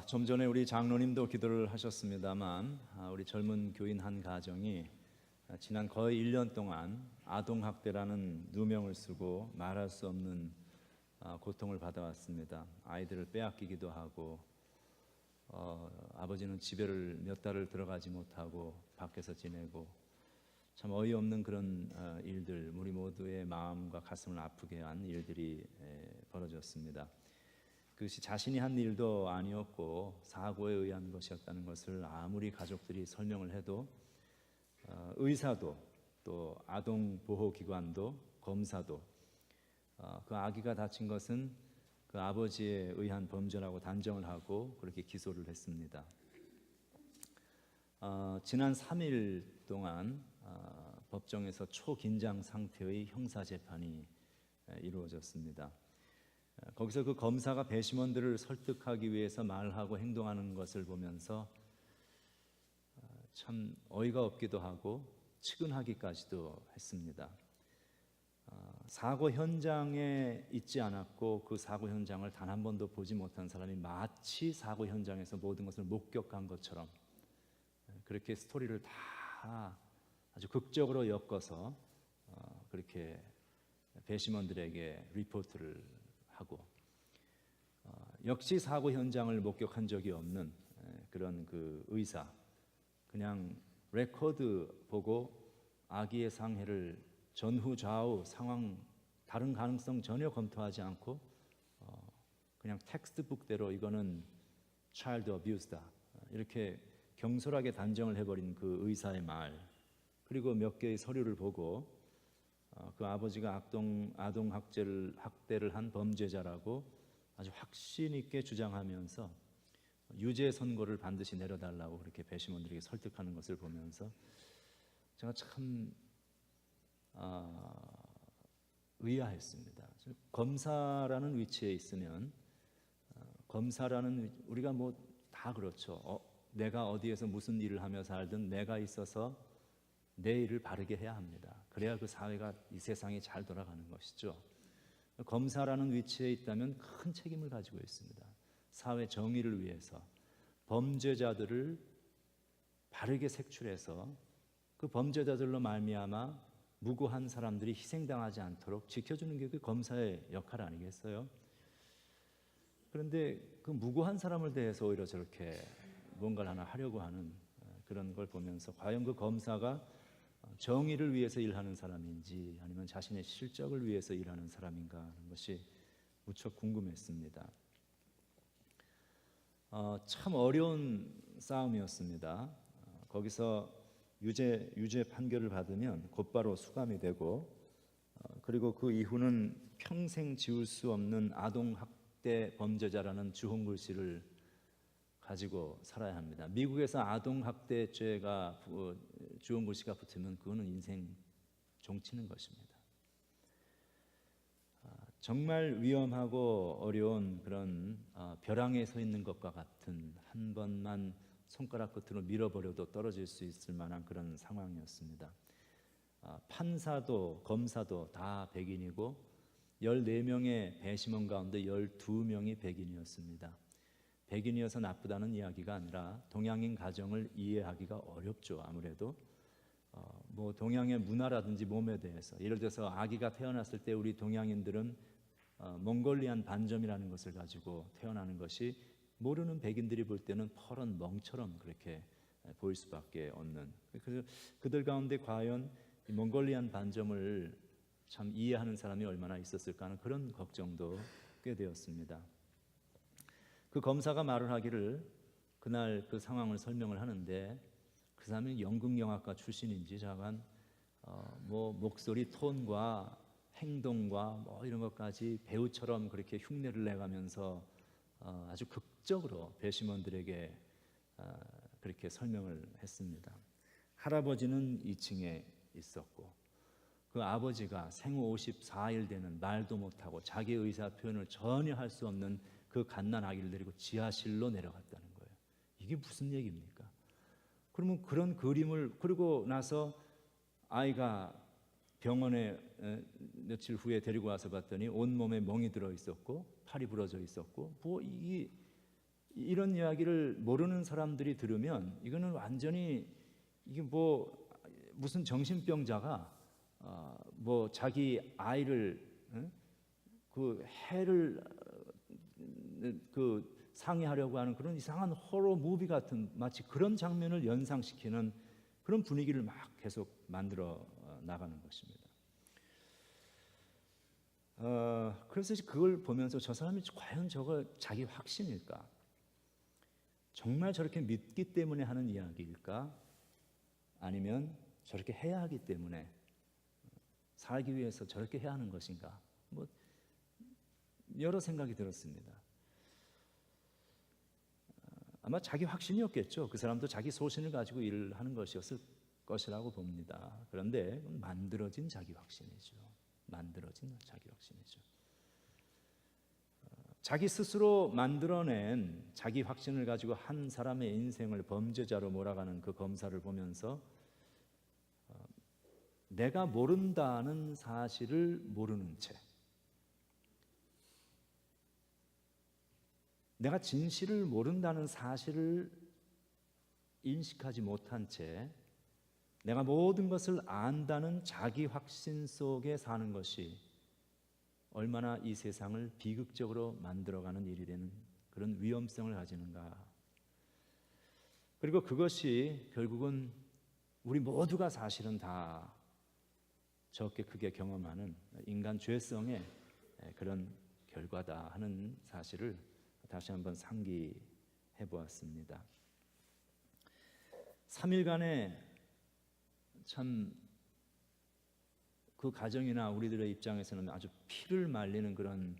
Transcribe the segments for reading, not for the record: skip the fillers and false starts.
좀 전에 우리 장로님도 기도를 하셨습니다만 우리 젊은 교인 한 가정이 지난 거의 1년 동안 아동학대라는 누명을 쓰고 말할 수 없는 고통을 받아왔습니다. 아이들을 빼앗기기도 하고 아버지는 집에를 몇 달을 들어가지 못하고 밖에서 지내고 참 어이없는 그런 일들, 우리 모두의 마음과 가슴을 아프게 한 일들이 벌어졌습니다. 그것이 자신이 한 일도 아니었고 사고에 의한 것이었다는 것을 아무리 가족들이 설명을 해도 의사도 또 아동보호기관도 검사도 그 아기가 다친 것은 그 아버지에 의한 범죄라고 단정을 하고 그렇게 기소를 했습니다. 지난 3일 동안 법정에서 초긴장 상태의 형사재판이 이루어졌습니다. 거기서 그 검사가 배심원들을 설득하기 위해서 말하고 행동하는 것을 보면서 참 어이가 없기도 하고 측은하기까지도 했습니다. 사고 현장에 있지 않았고 그 사고 현장을 단 한 번도 보지 못한 사람이 마치 사고 현장에서 모든 것을 목격한 것처럼 그렇게 스토리를 다 아주 극적으로 엮어서 그렇게 배심원들에게 리포트를 하고 역시 사고 현장을 목격한 적이 없는 그런 그 의사, 그냥 레코드 보고 아기의 상해를 전후 좌우 상황 다른 가능성 전혀 검토하지 않고 그냥 텍스트북대로 이거는 차일드 어뷰스다 이렇게 경솔하게 단정을 해버린 그 의사의 말, 그리고 몇 개의 서류를 보고 그 아버지가 아동 학대를 한 범죄자라고 아주 확신 있게 주장하면서 유죄 선고를 반드시 내려달라고 그렇게 배심원들에게 설득하는 것을 보면서 제가 참 의아했습니다. 검사라는 위치에 있으면 검사라는 우리가 뭐 다 그렇죠. 내가 어디에서 무슨 일을 하며 살든 내가 있어서 내 일을 바르게 해야 합니다. 그래야 그 사회가 이 세상이 잘 돌아가는 것이죠. 검사라는 위치에 있다면 큰 책임을 가지고 있습니다. 사회 정의를 위해서 범죄자들을 바르게 색출해서 그 범죄자들로 말미암아 무고한 사람들이 희생당하지 않도록 지켜주는 게 그 검사의 역할 아니겠어요? 그런데 그 무고한 사람을 대해서 오히려 저렇게 뭔가를 하나 하려고 하는 그런 걸 보면서 과연 그 검사가 정의를 위해서 일하는 사람인지 아니면 자신의 실적을 위해서 일하는 사람인가 하는 것이 무척 궁금했습니다. 참 어려운 싸움이었습니다. 거기서 유죄 판결을 받으면 곧바로 수감이 되고 그리고 그 이후는 평생 지울 수 없는 아동학대 범죄자라는 주홍글씨를 가지고 살아야 합니다. 미국에서 아동학대죄가 주홍글씨가 붙으면 그거는 인생 종치는 것입니다. 정말 위험하고 어려운 그런 벼랑에 서 있는 것과 같은, 한 번만 손가락 끝으로 밀어버려도 떨어질 수 있을 만한 그런 상황이었습니다. 판사도 검사도 다 백인이고 14명의 배심원 가운데 12명이 백인이었습니다. 백인이어서 나쁘다는 이야기가 아니라 동양인 가정을 이해하기가 어렵죠. 아무래도 뭐 동양의 문화라든지 몸에 대해서, 예를 들어서 아기가 태어났을 때 우리 동양인들은 몽골리안 반점이라는 것을 가지고 태어나는 것이 모르는 백인들이 볼 때는 퍼런 멍처럼 그렇게 보일 수밖에 없는, 그래서 그들 가운데 과연 이 몽골리안 반점을 참 이해하는 사람이 얼마나 있었을까 하는 그런 걱정도 꽤 되었습니다. 그 검사가 말을 하기를 그날 그 상황을 설명을 하는데 그 사람이 연극영화과 출신인지 자간 뭐 목소리 톤과 행동과 뭐 이런 것까지 배우처럼 그렇게 흉내를 내가면서 아주 극적으로 배심원들에게 그렇게 설명을 했습니다. 할아버지는 2층에 있었고 그 아버지가 생후 54일 되는 말도 못하고 자기 의사 표현을 전혀 할 수 없는 그 갓난 아기를 데리고 지하실로 내려갔다는 거예요. 이게 무슨 얘기입니까? 그러면 그런 그림을, 그리고 나서 아이가 병원에 며칠 후에 데리고 와서 봤더니 온몸에 멍이 들어 있었고 팔이 부러져 있었고 뭐 이런 이야기를 모르는 사람들이 들으면 이거는 완전히 이게 뭐 무슨 정신병자가 뭐 자기 아이를 그 해를 그 상의하려고 하는 그런 이상한 호러 무비 같은 마치 그런 장면을 연상시키는 그런 분위기를 막 계속 만들어 나가는 것입니다. 그래서 그걸 보면서 저 사람이 과연 저거 자기 확신일까? 정말 저렇게 믿기 때문에 하는 이야기일까? 아니면 저렇게 해야 하기 때문에 살기 위해서 저렇게 해야 하는 것인가? 뭐 여러 생각이 들었습니다. 아마 자기 확신이었겠죠. 그 사람도 자기 소신을 가지고 일을 하는 것이었을 것이라고 봅니다. 그런데 만들어진 자기 확신이죠. 만들어진 자기 확신이죠. 자기 스스로 만들어낸 자기 확신을 가지고 한 사람의 인생을 범죄자로 몰아가는 그 검사를 보면서 내가 모른다는 사실을 모르는 채, 내가 진실을 모른다는 사실을 인식하지 못한 채 내가 모든 것을 안다는 자기 확신 속에 사는 것이 얼마나 이 세상을 비극적으로 만들어가는 일이 되는 그런 위험성을 가지는가. 그리고 그것이 결국은 우리 모두가 사실은 다 적게 크게 경험하는 인간 죄성의 그런 결과다 하는 사실을 다시 한번 상기해 보았습니다. 3일간의 참 그 가정이나 우리들의 입장에서는 아주 피를 말리는 그런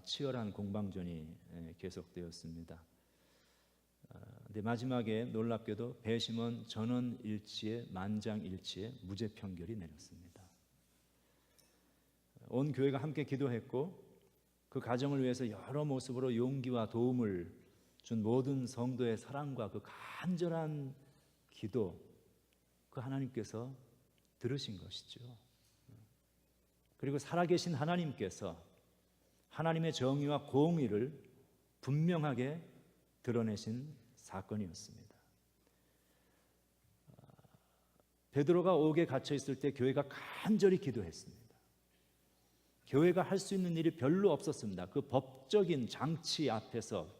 치열한 공방전이 계속되었습니다. 근데 마지막에 놀랍게도 배심원 전원일치의 만장일치의 무죄 판결이 내렸습니다. 온 교회가 함께 기도했고 그 가정을 위해서 여러 모습으로 용기와 도움을 준 모든 성도의 사랑과 그 간절한 기도, 그 하나님께서 들으신 것이죠. 그리고 살아계신 하나님께서 하나님의 정의와 공의를 분명하게 드러내신 사건이었습니다. 베드로가 옥에 갇혀 있을 때 교회가 간절히 기도했습니다. 교회가 할 수 있는 일이 별로 없었습니다. 그 법적인 장치 앞에서,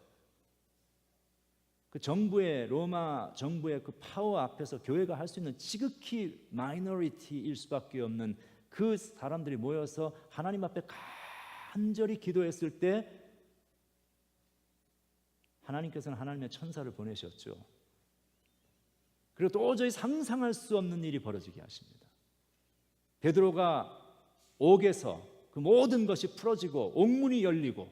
그 정부의, 로마 정부의 그 파워 앞에서 교회가 할 수 있는 지극히 마이너리티일 수밖에 없는 그 사람들이 모여서 하나님 앞에 간절히 기도했을 때 하나님께서는 하나님의 천사를 보내셨죠. 그리고 도저히 상상할 수 없는 일이 벌어지게 하십니다. 베드로가 옥에서 그 모든 것이 풀어지고 옥문이 열리고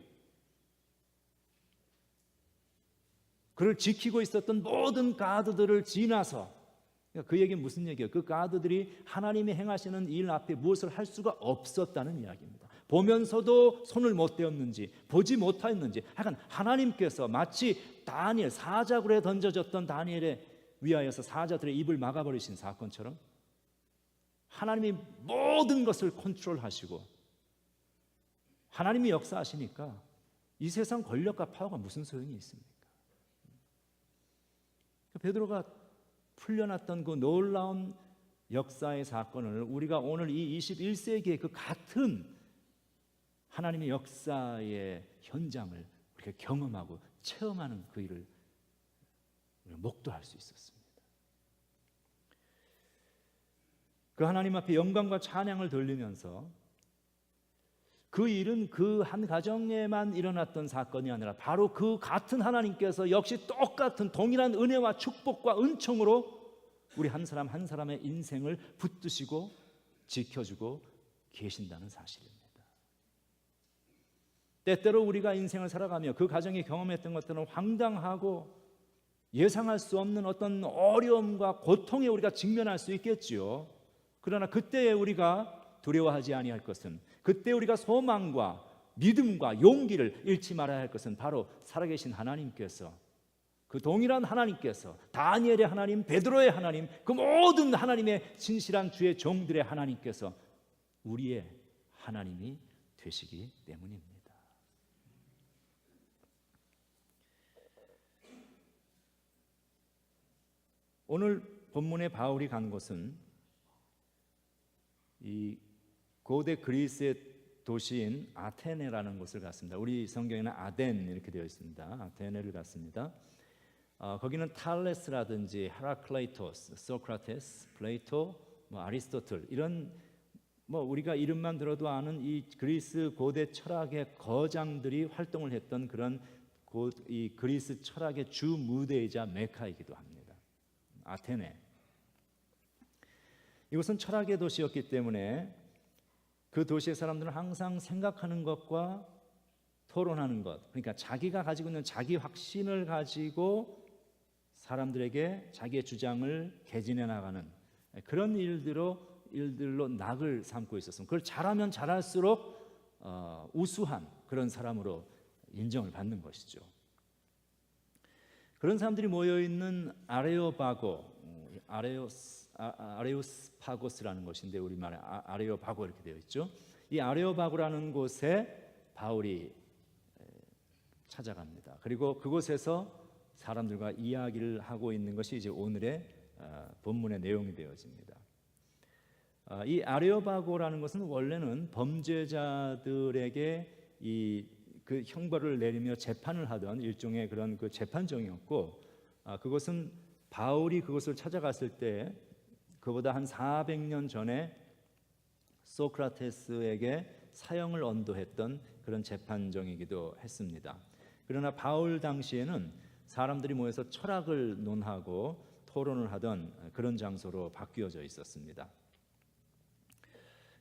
그를 지키고 있었던 모든 가드들을 지나서, 그 얘기는 무슨 얘기예요? 그 가드들이 하나님이 행하시는 일 앞에 무엇을 할 수가 없었다는 이야기입니다. 보면서도 손을 못 대었는지 보지 못하였는지 하여간 하나님께서 마치 다니엘, 사자굴에 던져졌던 다니엘에 위하여서 사자들의 입을 막아버리신 사건처럼 하나님이 모든 것을 컨트롤하시고 하나님이 역사하시니까 이 세상 권력과 파워가 무슨 소용이 있습니까? 베드로가 풀려났던 그 놀라운 역사의 사건을 우리가 오늘 이 21세기의 그 같은 하나님의 역사의 현장을 우리가 경험하고 체험하는 그 일을 우리가 목도할 수 있었습니다. 그 하나님 앞에 영광과 찬양을 돌리면서 그 일은 그 한 가정에만 일어났던 사건이 아니라 바로 그 같은 하나님께서 역시 똑같은 동일한 은혜와 축복과 은총으로 우리 한 사람 한 사람의 인생을 붙드시고 지켜주고 계신다는 사실입니다. 때때로 우리가 인생을 살아가며 그 가정이 경험했던 것들은 황당하고 예상할 수 없는 어떤 어려움과 고통에 우리가 직면할 수 있겠지요. 그러나 그때에 우리가 두려워하지 아니할 것은, 그때 우리가 소망과 믿음과 용기를 잃지 말아야 할 것은 바로 살아계신 하나님께서, 그 동일한 하나님께서, 다니엘의 하나님, 베드로의 하나님, 그 모든 하나님의 진실한 주의 종들의 하나님께서 우리의 하나님이 되시기 때문입니다. 오늘 본문에 바울이 간 곳은 이 고대 그리스의 도시인 아테네라는 곳을 갔습니다. 우리 성경에는 아덴 이렇게 되어 있습니다. 아테네를 갔습니다. 거기는 탈레스라든지 헤라클레이토스, 소크라테스, 플레이토, 아리스토틀 이런 우리가 이름만 들어도 아는 이 그리스 고대 철학의 거장들이 활동을 했던 그런 이 그리스 철학의 주 무대이자 메카이기도 합니다. 아테네. 이곳은 철학의 도시였기 때문에 그 도시의 사람들은 항상 생각하는 것과 토론하는 것, 그러니까 자기가 가지고 있는 자기 확신을 가지고 사람들에게 자기의 주장을 개진해 나가는 그런 일들로 낙을 삼고 있었습니다. 그걸 잘하면 잘할수록 우수한 그런 사람으로 인정을 받는 것이죠. 그런 사람들이 모여 있는 아레오스파고스라는 곳인데 우리말에 아레오바고 이렇게 되어 있죠. 이 아레오바고라는 곳에 바울이 찾아갑니다. 그리고 그곳에서 사람들과 이야기를 하고 있는 것이 이제 오늘의 본문의 내용이 되어집니다. 이 아레오바고라는 것은 원래는 범죄자들에게 그 형벌을 내리며 재판을 하던 일종의 그런 그 재판정이었고, 그것은 바울이 그것을 찾아갔을 때 그보다 한 400년 전에 소크라테스에게 사형을 언도했던 그런 재판정이기도 했습니다. 그러나 바울 당시에는 사람들이 모여서 철학을 논하고 토론을 하던 그런 장소로 바뀌어져 있었습니다.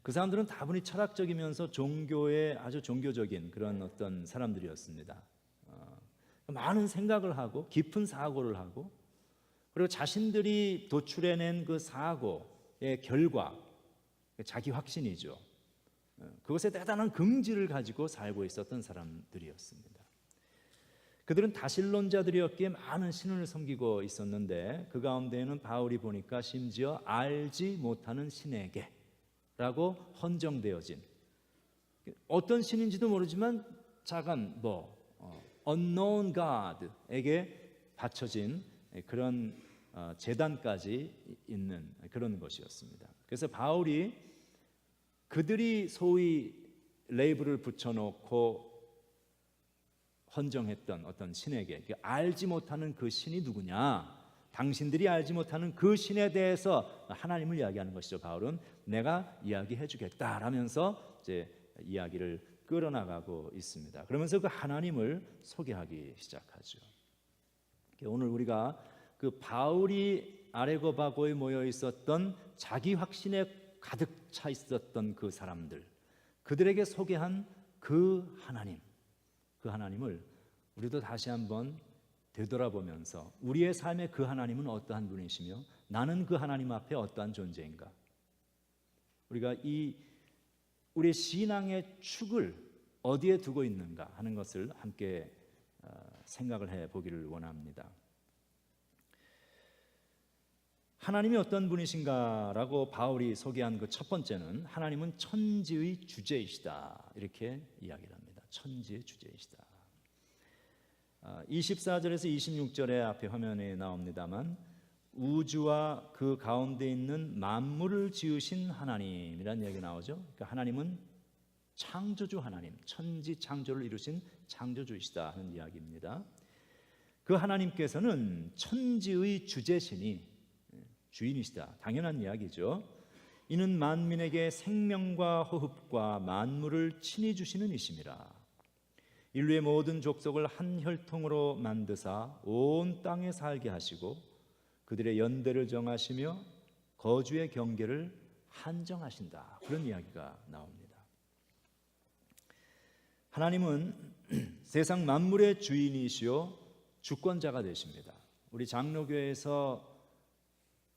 그 사람들은 다분히 철학적이면서 종교에 아주 종교적인 그런 어떤 사람들이었습니다. 많은 생각을 하고 깊은 사고를 하고, 그리고 자신들이 도출해낸 그 사고의 결과, 자기 확신이죠. 그것에 대단한 긍지를 가지고 살고 있었던 사람들이었습니다. 그들은 다신론자들이었기에 많은 신을 섬기고 있었는데 그 가운데에는 바울이 보니까 심지어 알지 못하는 신에게 라고 헌정되어진, 어떤 신인지도 모르지만 작은 unknown God에게 바쳐진 그런 제단까지 있는 그런 것이었습니다. 그래서 바울이 그들이 소위 레이블을 붙여놓고 헌정했던 어떤 신에게, 알지 못하는 그 신이 누구냐, 당신들이 알지 못하는 그 신에 대해서 하나님을 이야기하는 것이죠. 바울은 내가 이야기해 주겠다라면서 이제 이야기를 끌어나가고 있습니다. 그러면서 그 하나님을 소개하기 시작하죠. 오늘 우리가 그 바울이 아레고바고에 모여 있었던 자기 확신에 가득 차 있었던 그 사람들, 그들에게 소개한 그 하나님을 우리도 다시 한번 되돌아보면서 우리의 삶의 그 하나님은 어떠한 분이시며 나는 그 하나님 앞에 어떠한 존재인가, 우리가 우리의 신앙의 축을 어디에 두고 있는가 하는 것을 함께 생각을 해보기를 원합니다. 하나님이 어떤 분이신가라고 바울이 소개한 그 첫 번째는 하나님은 천지의 주제이시다 이렇게 이야기를 합니다. 천지의 주제이시다. 24절에서 26절에 앞에 화면에 나옵니다만 우주와 그 가운데 있는 만물을 지으신 하나님이라는 이야기가 나오죠. 그러니까 하나님은 창조주 하나님, 천지 창조를 이루신 창조주이시다 하는 이야기입니다. 그 하나님께서는 천지의 주제신이 주인이시다. 당연한 이야기죠. 이는 만민에게 생명과 호흡과 만물을 친히 주시는 이심이라. 인류의 모든 족속을 한 혈통으로 만드사 온 땅에 살게 하시고 그들의 연대를 정하시며 거주의 경계를 한정하신다. 그런 이야기가 나옵니다. 하나님은 세상 만물의 주인이시요 주권자가 되십니다. 우리 장로교에서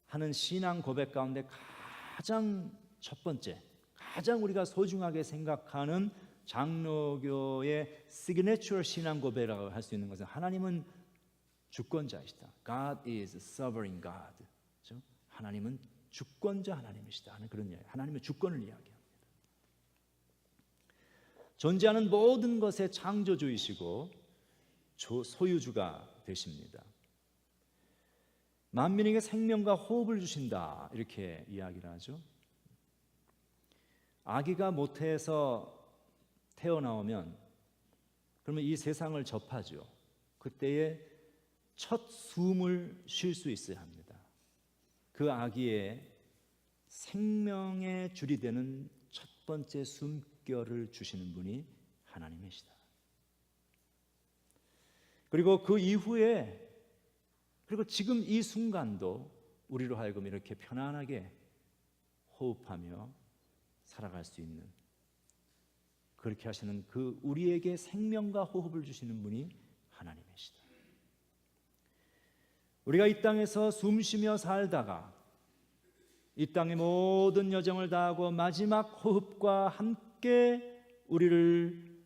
하는 신앙 고백 가운데 가장 첫 번째, 가장 우리가 소중하게 생각하는 장로교의 시그니처 신앙 고백이라고 할 수 있는 것은 하나님은 주권자이시다. God is sovereign God. 그렇죠? 하나님은 주권자 하나님이시다 하는 그런 이야기. 하나님의 주권을 이야기합니다. 존재하는 모든 것의 창조주이시고 소유주가 되십니다. 만민에게 생명과 호흡을 주신다 이렇게 이야기를 하죠. 아기가 모태에서 태어나오면 그러면 이 세상을 접하죠. 그때에 첫 숨을 쉴 수 있어야 합니다. 그 아기의 생명의 줄이 되는 첫 번째 숨결을 주시는 분이 하나님이시다. 그리고 그 이후에 그리고 지금 이 순간도 우리로 하여금 이렇게 편안하게 호흡하며 살아갈 수 있는 그렇게 하시는 그 우리에게 생명과 호흡을 주시는 분이 하나님이시다. 우리가 이 땅에서 숨쉬며 살다가 이 땅의 모든 여정을 다하고 마지막 호흡과 함께 우리를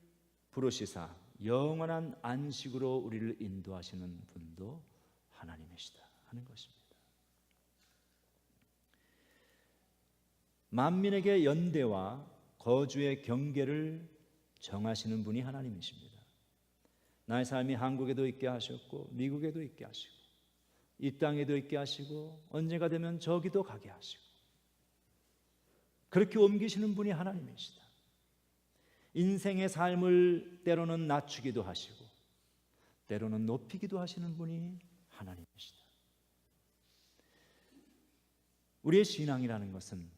부르시사 영원한 안식으로 우리를 인도하시는 분도 하나님이시다 하는 것입니다. 만민에게 연대와 거주의 경계를 정하시는 분이 하나님이십니다. 나의 삶이 한국에도 있게 하셨고 미국에도 있게 하시고 이 땅에도 있게 하시고 언제가 되면 저기도 가게 하시고 그렇게 옮기시는 분이 하나님이시다. 인생의 삶을 때로는 낮추기도 하시고 때로는 높이기도 하시는 분이 하나님이시다. 우리의 신앙이라는 것은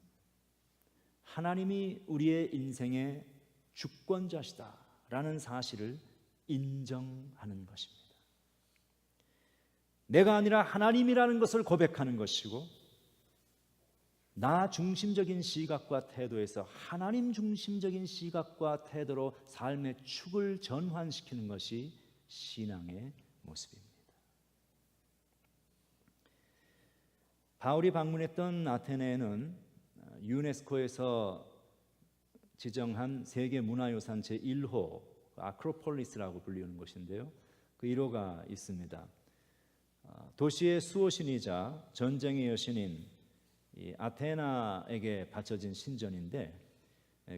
하나님이 우리의 인생의 주권자시다라는 사실을 인정하는 것입니다. 내가 아니라 하나님이라는 것을 고백하는 것이고 나 중심적인 시각과 태도에서 하나님 중심적인 시각과 태도로 삶의 축을 전환시키는 것이 신앙의 모습입니다. 바울이 방문했던 아테네에는 유네스코에서 지정한 세계문화유산 제1호 아크로폴리스라고 불리는 곳인데요. 그 1호가 있습니다. 도시의 수호신이자 전쟁의 여신인 이 아테나에게 바쳐진 신전인데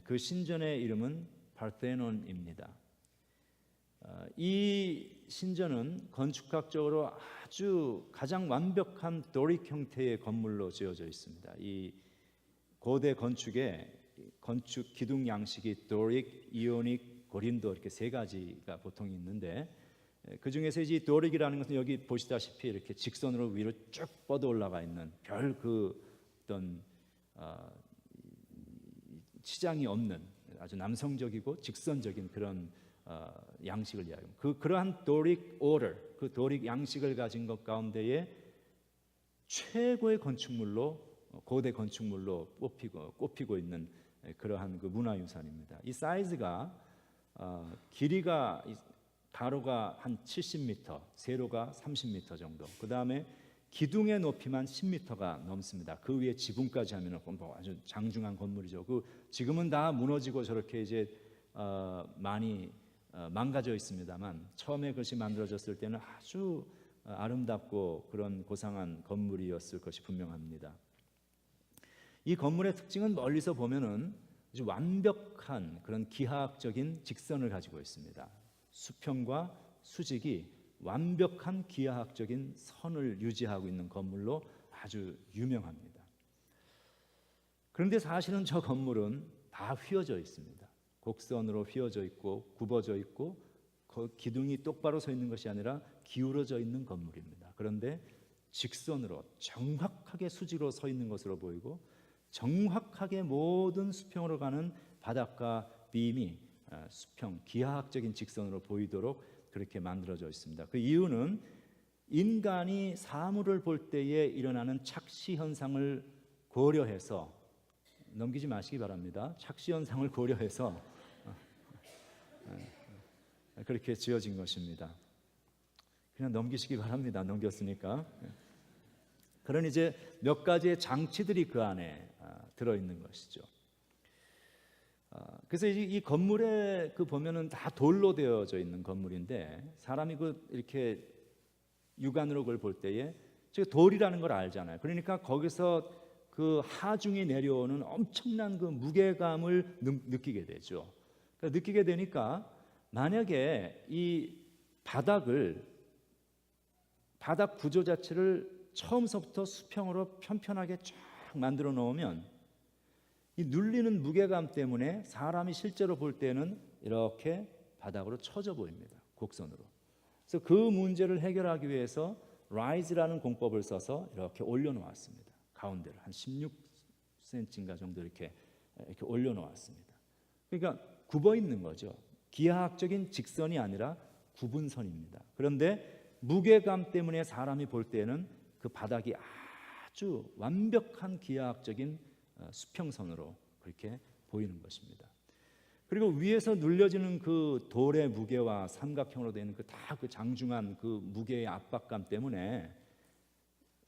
그 신전의 이름은 파르테논입니다. 이 신전은 건축학적으로 아주 가장 완벽한 도릭 형태의 건물로 지어져 있습니다. 이 고대 건축의 건축 기둥 양식이 도릭, 이오닉, 고린도 이렇게 세 가지가 보통 있는데 그 중에서 이제 도릭이라는 것은 여기 보시다시피 이렇게 직선으로 위로 쭉 뻗어 올라가 있는 별 그 어떤 치장이 없는 아주 남성적이고 직선적인 그런 양식을 이야기합니다. 그러한 도릭 오더, 그 도릭 양식을 가진 것 가운데에 최고의 건축물로 고대 건축물로 꼽히고 있는 그러한 그 문화유산입니다. 이 사이즈가 길이가 가로가 한 70m, 세로가 30m 정도. 그 다음에 기둥의 높이만 10m가 넘습니다. 그 위에 지붕까지 하면 아주 장중한 건물이죠. 지금은 다 무너지고 저렇게 이제 많이 망가져 있습니다만 처음에 그것이 만들어졌을 때는 아주 아름답고 그런 고상한 건물이었을 것이 분명합니다. 이 건물의 특징은 멀리서 보면은 아주 완벽한 그런 기하학적인 직선을 가지고 있습니다. 수평과 수직이 완벽한 기하학적인 선을 유지하고 있는 건물로 아주 유명합니다. 그런데 사실은 저 건물은 다 휘어져 있습니다. 곡선으로 휘어져 있고 굽어져 있고 기둥이 똑바로 서 있는 것이 아니라 기울어져 있는 건물입니다. 그런데 직선으로 정확하게 수직으로 서 있는 것으로 보이고 정확하게 모든 수평으로 가는 바닥과 빔이 수평, 기하학적인 직선으로 보이도록 그렇게 만들어져 있습니다. 그 이유는 인간이 사물을 볼 때에 일어나는 착시 현상을 고려해서 넘기지 마시기 바랍니다. 착시 현상을 고려해서 그렇게 지어진 것입니다. 그냥 넘기시기 바랍니다. 넘겼으니까. 그런 이제 몇 가지의 장치들이 그 안에 들어있는 것이죠. 그래서 이 건물에 보면은 다 돌로 되어져 있는 건물인데 사람이 이렇게 육안으로 그걸 볼 때에 돌이라는 걸 알잖아요. 그러니까 거기서 그 하중이 내려오는 엄청난 그 무게감을 느끼게 되죠. 그러니까 느끼게 되니까 만약에 이 바닥 구조 자체를 처음서부터 수평으로 편편하게 쫙 만들어 놓으면 이 눌리는 무게감 때문에 사람이 실제로 볼 때는 이렇게 바닥으로 처져 보입니다. 곡선으로. 그래서 그 문제를 해결하기 위해서 라이즈라는 공법을 써서 이렇게 올려놓았습니다. 가운데를 한 16cm인가 정도 이렇게 올려놓았습니다. 그러니까 굽어 있는 거죠. 기하학적인 직선이 아니라 구분선입니다. 그런데 무게감 때문에 사람이 볼 때는 그 바닥이 아주 완벽한 기하학적인 수평선으로 그렇게 보이는 것입니다. 그리고 위에서 눌려지는 그 돌의 무게와 삼각형으로 되는 그 장중한 그 무게의 압박감 때문에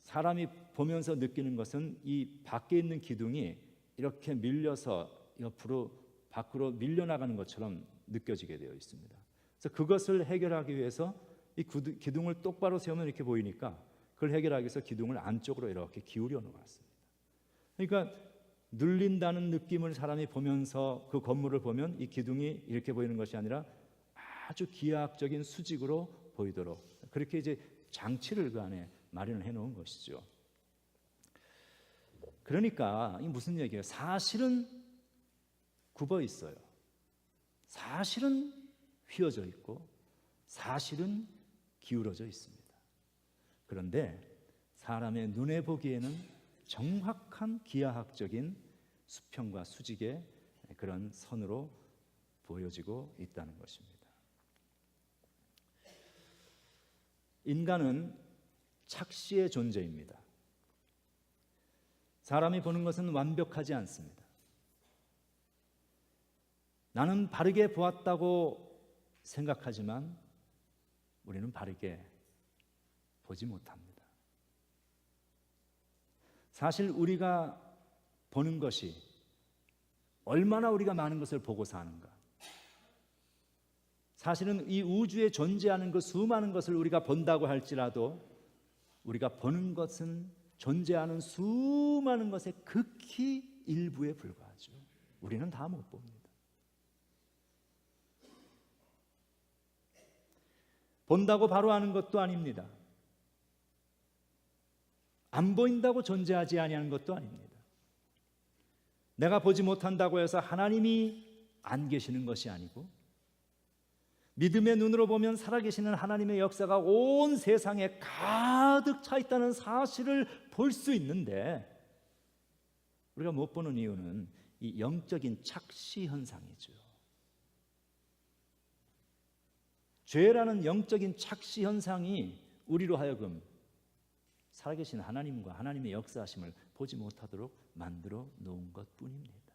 사람이 보면서 느끼는 것은 이 밖에 있는 기둥이 이렇게 밀려서 옆으로 밖으로 밀려나가는 것처럼 느껴지게 되어 있습니다. 그래서 그것을 해결하기 위해서 이 기둥을 똑바로 세우면 이렇게 보이니까 그걸 해결하기 위해서 기둥을 안쪽으로 이렇게 기울여 놓았습니다. 그러니까 눌린다는 느낌을 사람이 보면서 그 건물을 보면 이 기둥이 이렇게 보이는 것이 아니라 아주 기하학적인 수직으로 보이도록 그렇게 이제 장치를 그 안에 마련해 놓은 것이죠. 그러니까 이 무슨 얘기예요? 사실은 굽어 있어요. 사실은 휘어져 있고 사실은 기울어져 있습니다. 그런데 사람의 눈에 보기에는 정확한 기하학적인 수평과 수직의 그런 선으로 보여지고 있다는 것입니다. 인간은 착시의 존재입니다. 사람이 보는 것은 완벽하지 않습니다. 나는 바르게 보았다고 생각하지만 우리는 바르게 보지 못합니다. 사실 우리가 보는 것이 얼마나 우리가 많은 것을 보고 사는가. 사실은 이 우주에 존재하는 그 수많은 것을 우리가 본다고 할지라도 우리가 보는 것은 존재하는 수많은 것의 극히 일부에 불과하죠. 우리는 다 못 봅니다. 본다고 바로 아는 것도 아닙니다. 안 보인다고 존재하지 아니하는 것도 아닙니다. 내가 보지 못한다고 해서 하나님이 안 계시는 것이 아니고 믿음의 눈으로 보면 살아계시는 하나님의 역사가 온 세상에 가득 차 있다는 사실을 볼 수 있는데 우리가 못 보는 이유는 이 영적인 착시 현상이죠. 죄라는 영적인 착시 현상이 우리로 하여금 살아계신 하나님과 하나님의 역사하심을 보지 못하도록 만들어 놓은 것뿐입니다.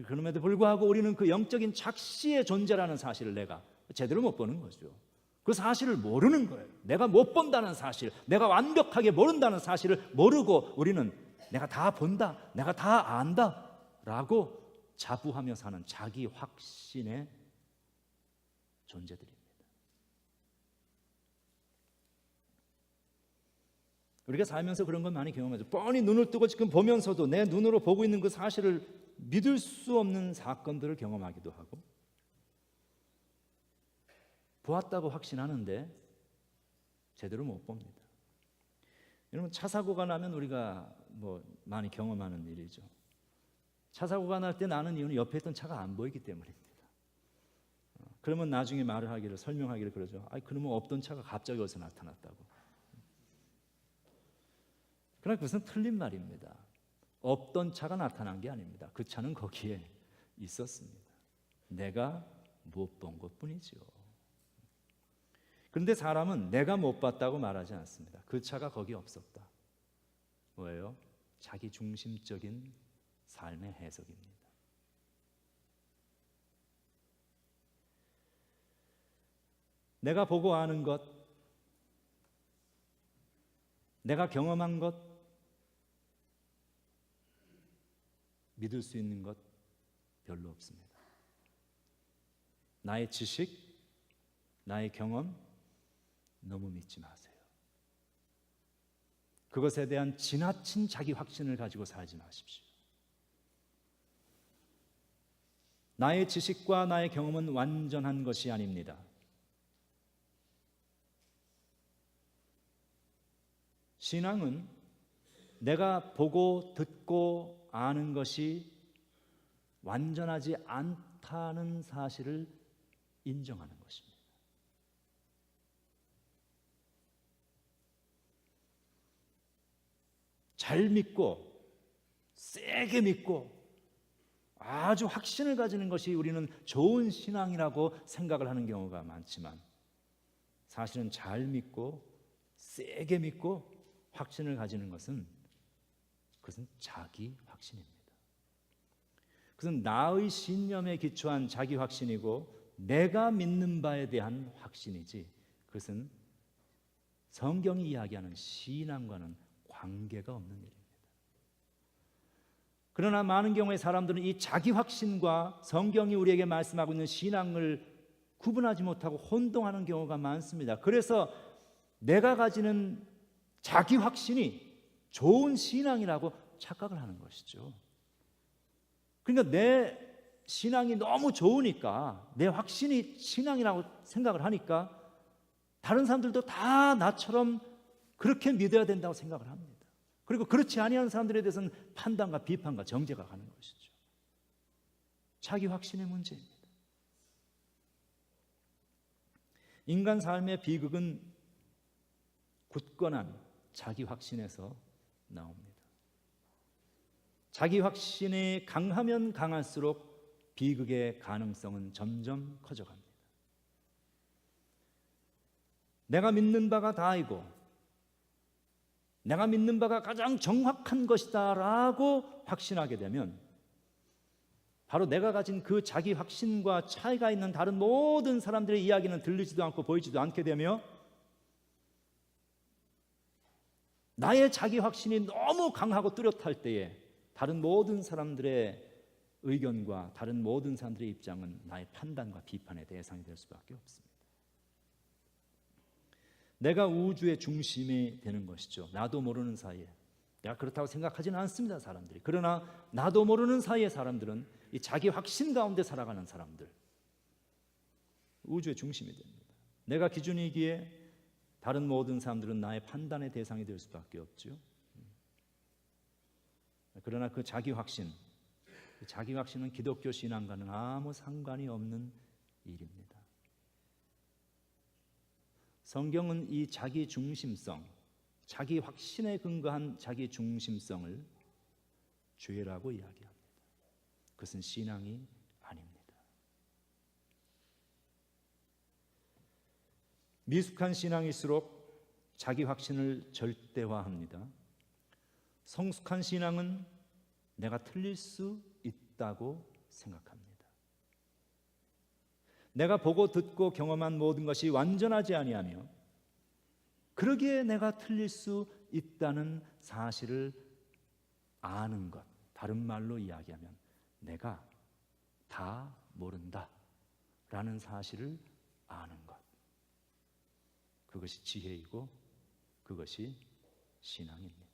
그럼에도 불구하고 우리는 그 영적인 착시의 존재라는 사실을 내가 제대로 못 보는 거죠. 그 사실을 모르는 거예요. 내가 못 본다는 사실, 내가 완벽하게 모른다는 사실을 모르고 우리는 내가 다 본다, 내가 다 안다 라고 자부하며 사는 자기 확신의 존재들입니다. 우리가 살면서 그런 건 많이 경험하죠. 뻔히 눈을 뜨고 지금 보면서도 내 눈으로 보고 있는 그 사실을 믿을 수 없는 사건들을 경험하기도 하고 보았다고 확신하는데 제대로 못 봅니다. 여러분 차 사고가 나면 우리가 많이 경험하는 일이죠. 차 사고가 날 때 나는 이유는 옆에 있던 차가 안 보이기 때문입니다. 그러면 나중에 설명하기를 그러죠. 그러면 없던 차가 갑자기 어디서 나타났다고. 그러나 그것은 틀린 말입니다. 없던 차가 나타난 게 아닙니다. 그 차는 거기에 있었습니다. 내가 못 본 것뿐이죠. 그런데 사람은 내가 못 봤다고 말하지 않습니다. 그 차가 거기 없었다. 뭐예요? 자기 중심적인 삶의 해석입니다. 내가 보고 아는 것, 내가 경험한 것, 믿을 수 있는 것 별로 없습니다. 나의 지식, 나의 경험 너무 믿지 마세요. 그것에 대한 지나친 자기 확신을 가지고 살지 마십시오. 나의 지식과 나의 경험은 완전한 것이 아닙니다. 신앙은 내가 보고 듣고 아는 것이 완전하지 않다는 사실을 인정하는 것입니다. 잘 믿고 세게 믿고 아주 확신을 가지는 것이 우리는 좋은 신앙이라고 생각을 하는 경우가 많지만, 사실은 잘 믿고 세게 믿고 확신을 가지는 것은 그것은 자기 확신입니다. 그것은 나의 신념에 기초한 자기 확신이고 내가 믿는 바에 대한 확신이지, 그것은 성경이 이야기하는 신앙과는 관계가 없는 일입니다. 그러나 많은 경우에 사람들은 이 자기 확신과 성경이 우리에게 말씀하고 있는 신앙을 구분하지 못하고 혼동하는 경우가 많습니다. 그래서 내가 가지는 자기 확신이 좋은 신앙이라고 착각을 하는 것이죠. 그러니까 내 신앙이 너무 좋으니까, 내 확신이 신앙이라고 생각을 하니까 다른 사람들도 다 나처럼 그렇게 믿어야 된다고 생각을 합니다. 그리고 그렇지 아니하는 사람들에 대해서는 판단과 비판과 정죄가 가는 것이죠. 자기 확신의 문제입니다. 인간 삶의 비극은 굳건한 자기 확신에서 나옵니다. 자기 확신이 강하면 강할수록 비극의 가능성은 점점 커져갑니다. 내가 믿는 바가 다이고 내가 믿는 바가 가장 정확한 것이다 라고 확신하게 되면, 바로 내가 가진 그 자기 확신과 차이가 있는 다른 모든 사람들의 이야기는 들리지도 않고 보이지도 않게 되며, 나의 자기 확신이 너무 강하고 뚜렷할 때에 다른 모든 사람들의 의견과 다른 모든 사람들의 입장은 나의 판단과 비판의 대상이 될 수밖에 없습니다. 내가 우주의 중심이 되는 것이죠. 나도 모르는 사이에. 내가 그렇다고 생각하지는 않습니다, 사람들이. 그러나 나도 모르는 사이에 사람들은 이 자기 확신 가운데 살아가는 사람들, 우주의 중심이 됩니다. 내가 기준이기에 다른 모든 사람들은 나의 판단의 대상이 될 수밖에 없죠. 그러나 그 자기 확신은 기독교 신앙과는 아무 상관이 없는 일입니다. 성경은 이 자기 중심성, 자기 확신에 근거한 자기 중심성을 죄라고 이야기합니다. 그것은 신앙이 아닙니다. 미숙한 신앙일수록 자기 확신을 절대화합니다. 성숙한 신앙은 내가 틀릴 수 있다고 생각합니다. 내가 보고 듣고 경험한 모든 것이 완전하지 아니하며 그러기에 내가 틀릴 수 있다는 사실을 아는 것, 다른 말로 이야기하면 내가 다 모른다 라는 사실을 아는 것, 그것이 지혜이고 그것이 신앙입니다.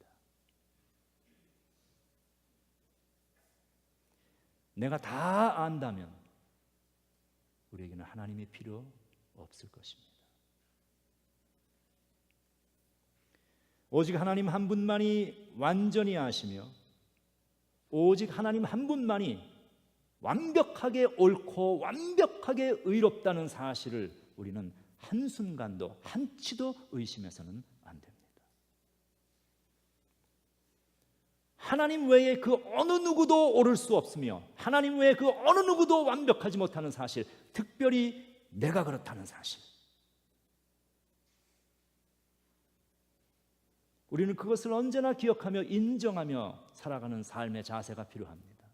내가 다 안다면 우리에게는 하나님이 필요 없을 것입니다. 오직 하나님 한 분만이 완전히 아시며 오직 하나님 한 분만이 완벽하게 옳고 완벽하게 의롭다는 사실을 우리는 한순간도 한치도 의심해서는 안 됩니다. 하나님 외에 그 어느 누구도 옳을 수 없으며 하나님 외에 그 어느 누구도 완벽하지 못하는 사실, 특별히 내가 그렇다는 사실, 우리는 그것을 언제나 기억하며 인정하며 살아가는 삶의 자세가 필요합니다.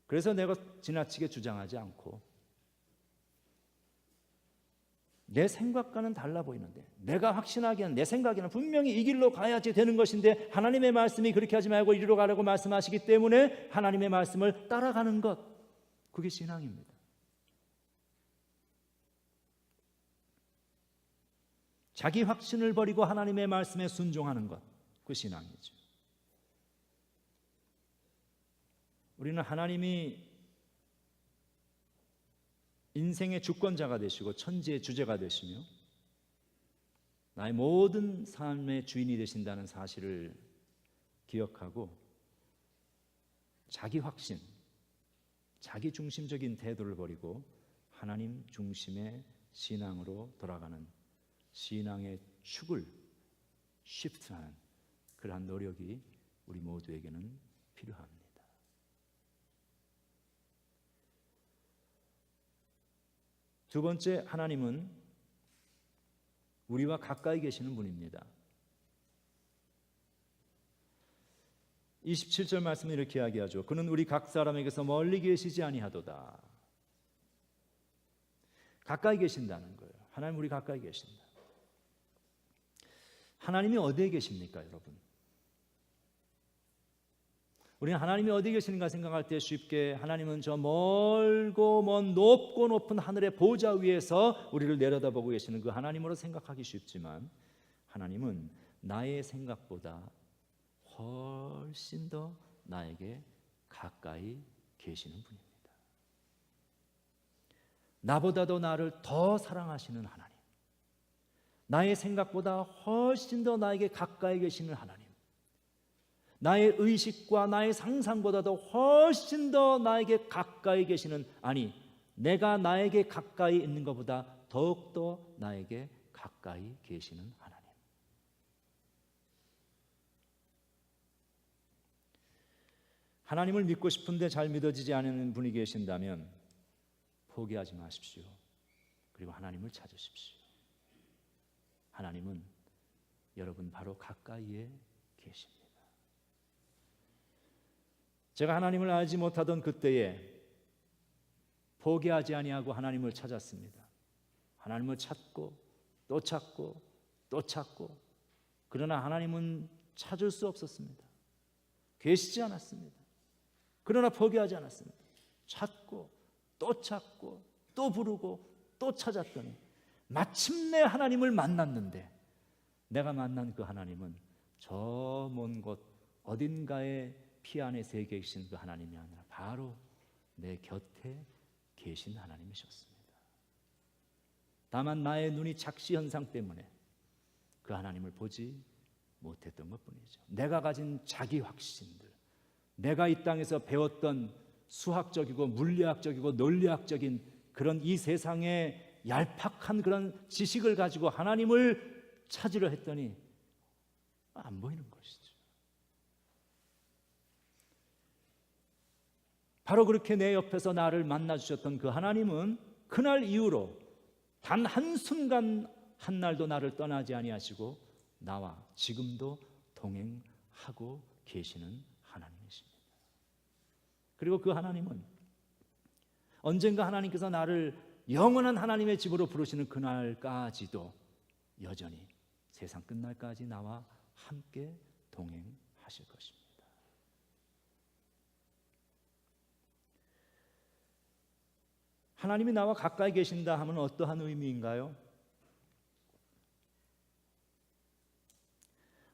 그래서 내가 지나치게 주장하지 않고 내 생각과는 달라 보이는데, 내가 확신하기에는, 내 생각에는 분명히 이 길로 가야지 되는 것인데 하나님의 말씀이 그렇게 하지 말고 이리로 가라고 말씀하시기 때문에 하나님의 말씀을 따라가는 것, 그게 신앙입니다. 자기 확신을 버리고 하나님의 말씀에 순종하는 것, 그 신앙이죠. 우리는 하나님이 인생의 주권자가 되시고 천지의 주제가 되시며 나의 모든 삶의 주인이 되신다는 사실을 기억하고 자기 확신, 자기 중심적인 태도를 버리고 하나님 중심의 신앙으로 돌아가는 신앙의 축을 시프트하는 그러한 노력이 우리 모두에게는 필요합니다. 두 번째, 하나님은 우리와 가까이 계시는 분입니다. 27절 말씀은 이렇게 이야기하죠. 그는 우리 각 사람에게서 멀리 계시지 아니하도다. 가까이 계신다는 거예요. 하나님 우리 가까이 계신다. 하나님이 어디에 계십니까, 여러분? 우리는 하나님이 어디 계시는가 생각할 때 쉽게 하나님은 저 멀고 먼 높고 높은 하늘의 보좌 위에서 우리를 내려다보고 계시는 그 하나님으로 생각하기 쉽지만 하나님은 나의 생각보다 훨씬 더 나에게 가까이 계시는 분입니다. 나보다도 나를 더 사랑하시는 하나님, 나의 생각보다 훨씬 더 나에게 가까이 계시는 하나님, 나의 의식과 나의 상상보다도 훨씬 더 나에게 가까이 계시는, 아니 내가 나에게 가까이 있는 것보다 더욱더 나에게 가까이 계시는 하나님. 하나님을 믿고 싶은데 잘 믿어지지 않는 분이 계신다면 포기하지 마십시오. 그리고 하나님을 찾으십시오. 하나님은 여러분 바로 가까이에 계십니다. 제가 하나님을 알지 못하던 그때에 포기하지 아니하고 하나님을 찾았습니다. 하나님을 찾고 또 찾고 또 찾고, 그러나 하나님은 찾을 수 없었습니다. 계시지 않았습니다. 그러나 포기하지 않았습니다. 찾고 또 부르고 또 찾았더니 마침내 하나님을 만났는데, 내가 만난 그 하나님은 저 먼 곳 어딘가에 피 안에 새 계신 그 하나님이 아니라 바로 내 곁에 계신 하나님이셨습니다. 다만 나의 눈이 착시 현상 때문에 그 하나님을 보지 못했던 것뿐이죠. 내가 가진 자기 확신들, 내가 이 땅에서 배웠던 수학적이고 물리학적이고 논리학적인 그런 이 세상의 얄팍한 그런 지식을 가지고 하나님을 찾으려 했더니 안 보이는 것이죠. 바로 그렇게 내 옆에서 나를 만나주셨던 그 하나님은 그날 이후로 단 한순간 한날도 나를 떠나지 아니하시고 나와 지금도 동행하고 계시는 하나님이십니다. 그리고 그 하나님은 언젠가 하나님께서 나를 영원한 하나님의 집으로 부르시는 그날까지도 여전히 세상 끝날까지 나와 함께 동행하실 것입니다. 하나님이 나와 가까이 계신다 하면 어떠한 의미인가요?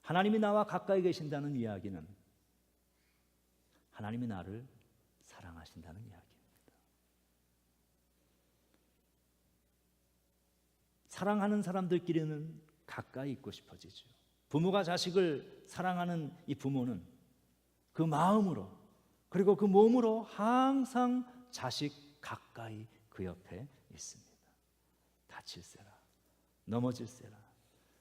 하나님이 나와 가까이 계신다는 이야기는 하나님이 나를 사랑하신다는 이야기입니다. 사랑하는 사람들끼리는 가까이 있고 싶어지죠. 부모가 자식을 사랑하는 이 부모는 그 마음으로 그리고 그 몸으로 항상 자식 가까이 그 옆에 있습니다. 다칠세라, 넘어질세라,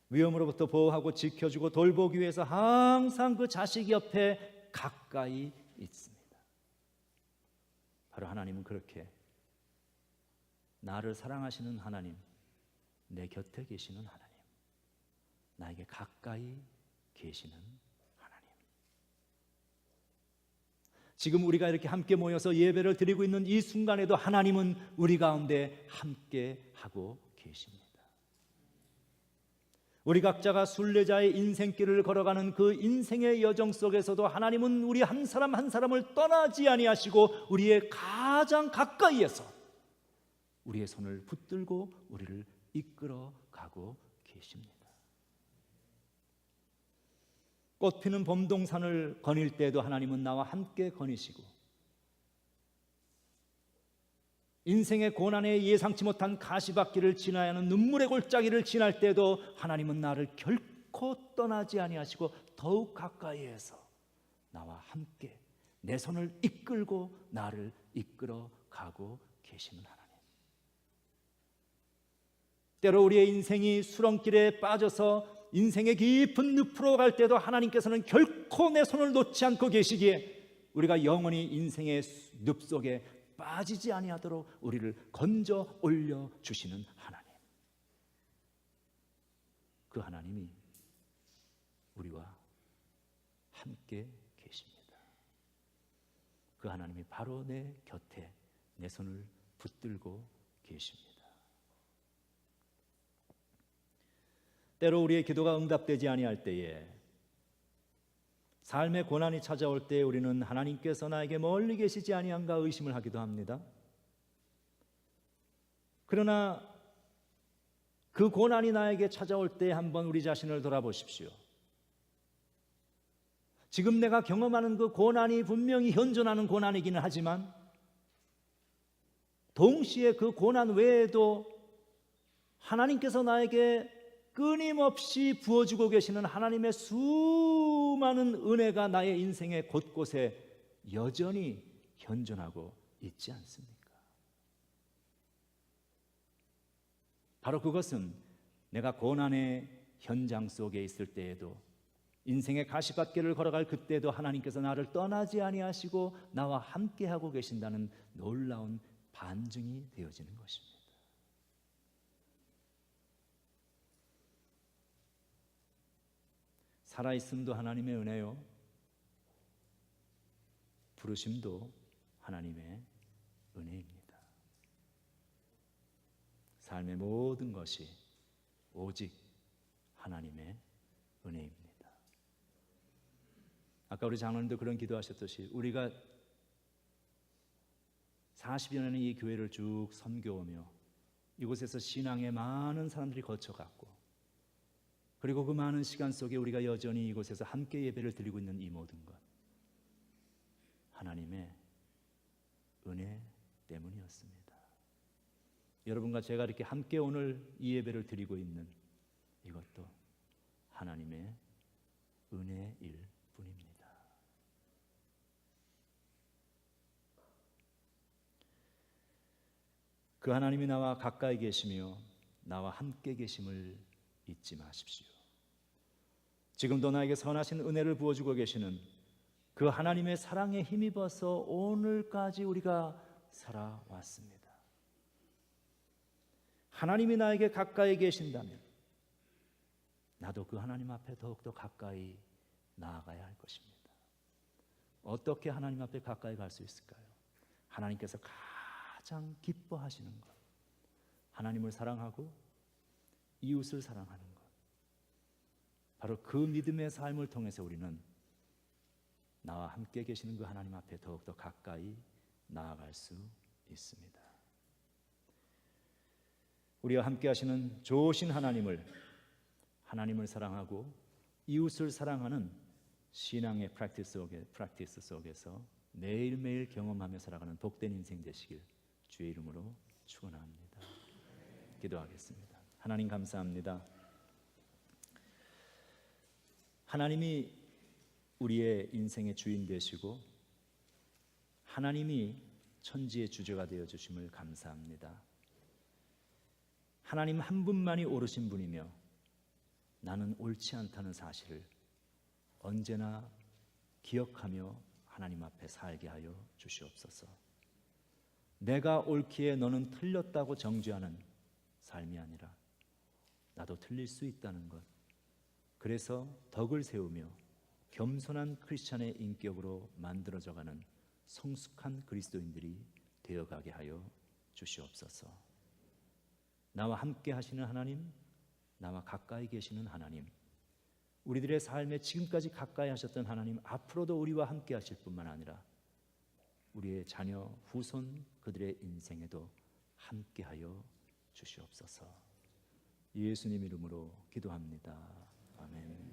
위험으로부터 보호하고 지켜주고 돌보기 위해서 항상 그 자식 옆에 가까이 있습니다. 바로 하나님은 그렇게 나를 사랑하시는 하나님, 내 곁에 계시는 하나님, 나에게 가까이 계시는 하나님. 지금 우리가 이렇게 함께 모여서 예배를 드리고 있는 이 순간에도 하나님은 우리 가운데 함께 하고 계십니다. 우리 각자가 순례자의 인생길을 걸어가는 그 인생의 여정 속에서도 하나님은 우리 한 사람 한 사람을 떠나지 아니하시고 우리의 가장 가까이에서 우리의 손을 붙들고 우리를 이끌어 가고 계십니다. 꽃 피는 봄동산을 거닐 때에도 하나님은 나와 함께 거니시고, 인생의 고난에 예상치 못한 가시밭길을 지나야 하는 눈물의 골짜기를 지날 때도 하나님은 나를 결코 떠나지 아니하시고 더욱 가까이에서 나와 함께 내 손을 이끌고 나를 이끌어 가고 계시는 하나님. 때로 우리의 인생이 수렁길에 빠져서 인생의 깊은 늪으로 갈 때도 하나님께서는 결코 내 손을 놓지 않고 계시기에 우리가 영원히 인생의 늪 속에 빠지지 아니하도록 우리를 건져 올려 주시는 하나님. 그 하나님이 우리와 함께 계십니다. 그 하나님이 바로 내 곁에 내 손을 붙들고 계십니다. 때로 우리의 기도가 응답되지 아니할 때에, 삶의 고난이 찾아올 때 우리는 하나님께서 나에게 멀리 계시지 아니한가 의심을 하기도 합니다. 그러나 그 고난이 나에게 찾아올 때 한번 우리 자신을 돌아보십시오. 지금 내가 경험하는 그 고난이 분명히 현존하는 고난이기는 하지만 동시에 그 고난 외에도 하나님께서 나에게 끊임없이 부어주고 계시는 하나님의 수많은 은혜가 나의 인생의 곳곳에 여전히 현존하고 있지 않습니까? 바로 그것은 내가 고난의 현장 속에 있을 때에도, 인생의 가시밭길을 걸어갈 그때도 하나님께서 나를 떠나지 아니하시고 나와 함께하고 계신다는 놀라운 반증이 되어지는 것입니다. 살아있음도 하나님의 은혜요, 부르심도 하나님의 은혜입니다. 삶의 모든 것이 오직 하나님의 은혜입니다. 아까 우리 장로님도 그런 기도하셨듯이 우리가 40여 년의 이 교회를 쭉 섬겨오며 이곳에서 신앙의 많은 사람들이 거쳐갔고, 그리고 그 많은 시간 속에 우리가 여전히 이곳에서 함께 예배를 드리고 있는 이 모든 것, 하나님의 은혜 때문이었습니다. 여러분과 제가 이렇게 함께 오늘 이 예배를 드리고 있는 이것도 하나님의 은혜일 뿐입니다. 그 하나님이 나와 가까이 계시며 나와 함께 계심을 잊지 마십시오. 지금도 나에게 선하신 은혜를 부어주고 계시는 그 하나님의 사랑에 힘입어서 오늘까지 우리가 살아왔습니다. 하나님이 나에게 가까이 계신다면 나도 그 하나님 앞에 더욱더 가까이 나아가야 할 것입니다. 어떻게 하나님 앞에 가까이 갈 수 있을까요? 하나님께서 가장 기뻐하시는 것, 하나님을 사랑하고 이웃을 사랑하는 것, 바로 그 믿음의 삶을 통해서 우리는 나와 함께 계시는 그 하나님 앞에 더욱더 가까이 나아갈 수 있습니다. 우리와 함께 하시는 좋으신 하나님을 사랑하고 이웃을 사랑하는 신앙의 프랙티스 속에서 매일매일 경험하며 살아가는 복된 인생 되시길 주의 이름으로 축원합니다. 기도하겠습니다. 하나님 감사합니다. 하나님이 우리의 인생의 주인 되시고 하나님이 천지의 주제가 되어 주심을 감사합니다. 하나님 한 분만이 옳으신 분이며 나는 옳지 않다는 사실을 언제나 기억하며 하나님 앞에 살게 하여 주시옵소서. 내가 옳기에 너는 틀렸다고 정죄하는 삶이 아니라 나도 틀릴 수 있다는 것, 그래서 덕을 세우며 겸손한 크리스찬의 인격으로 만들어져가는 성숙한 그리스도인들이 되어가게 하여 주시옵소서. 나와 함께 하시는 하나님, 나와 가까이 계시는 하나님, 우리들의 삶에 지금까지 가까이 하셨던 하나님, 앞으로도 우리와 함께 하실 뿐만 아니라 우리의 자녀, 후손, 그들의 인생에도 함께 하여 주시옵소서. 예수님 이름으로 기도합니다. 아멘.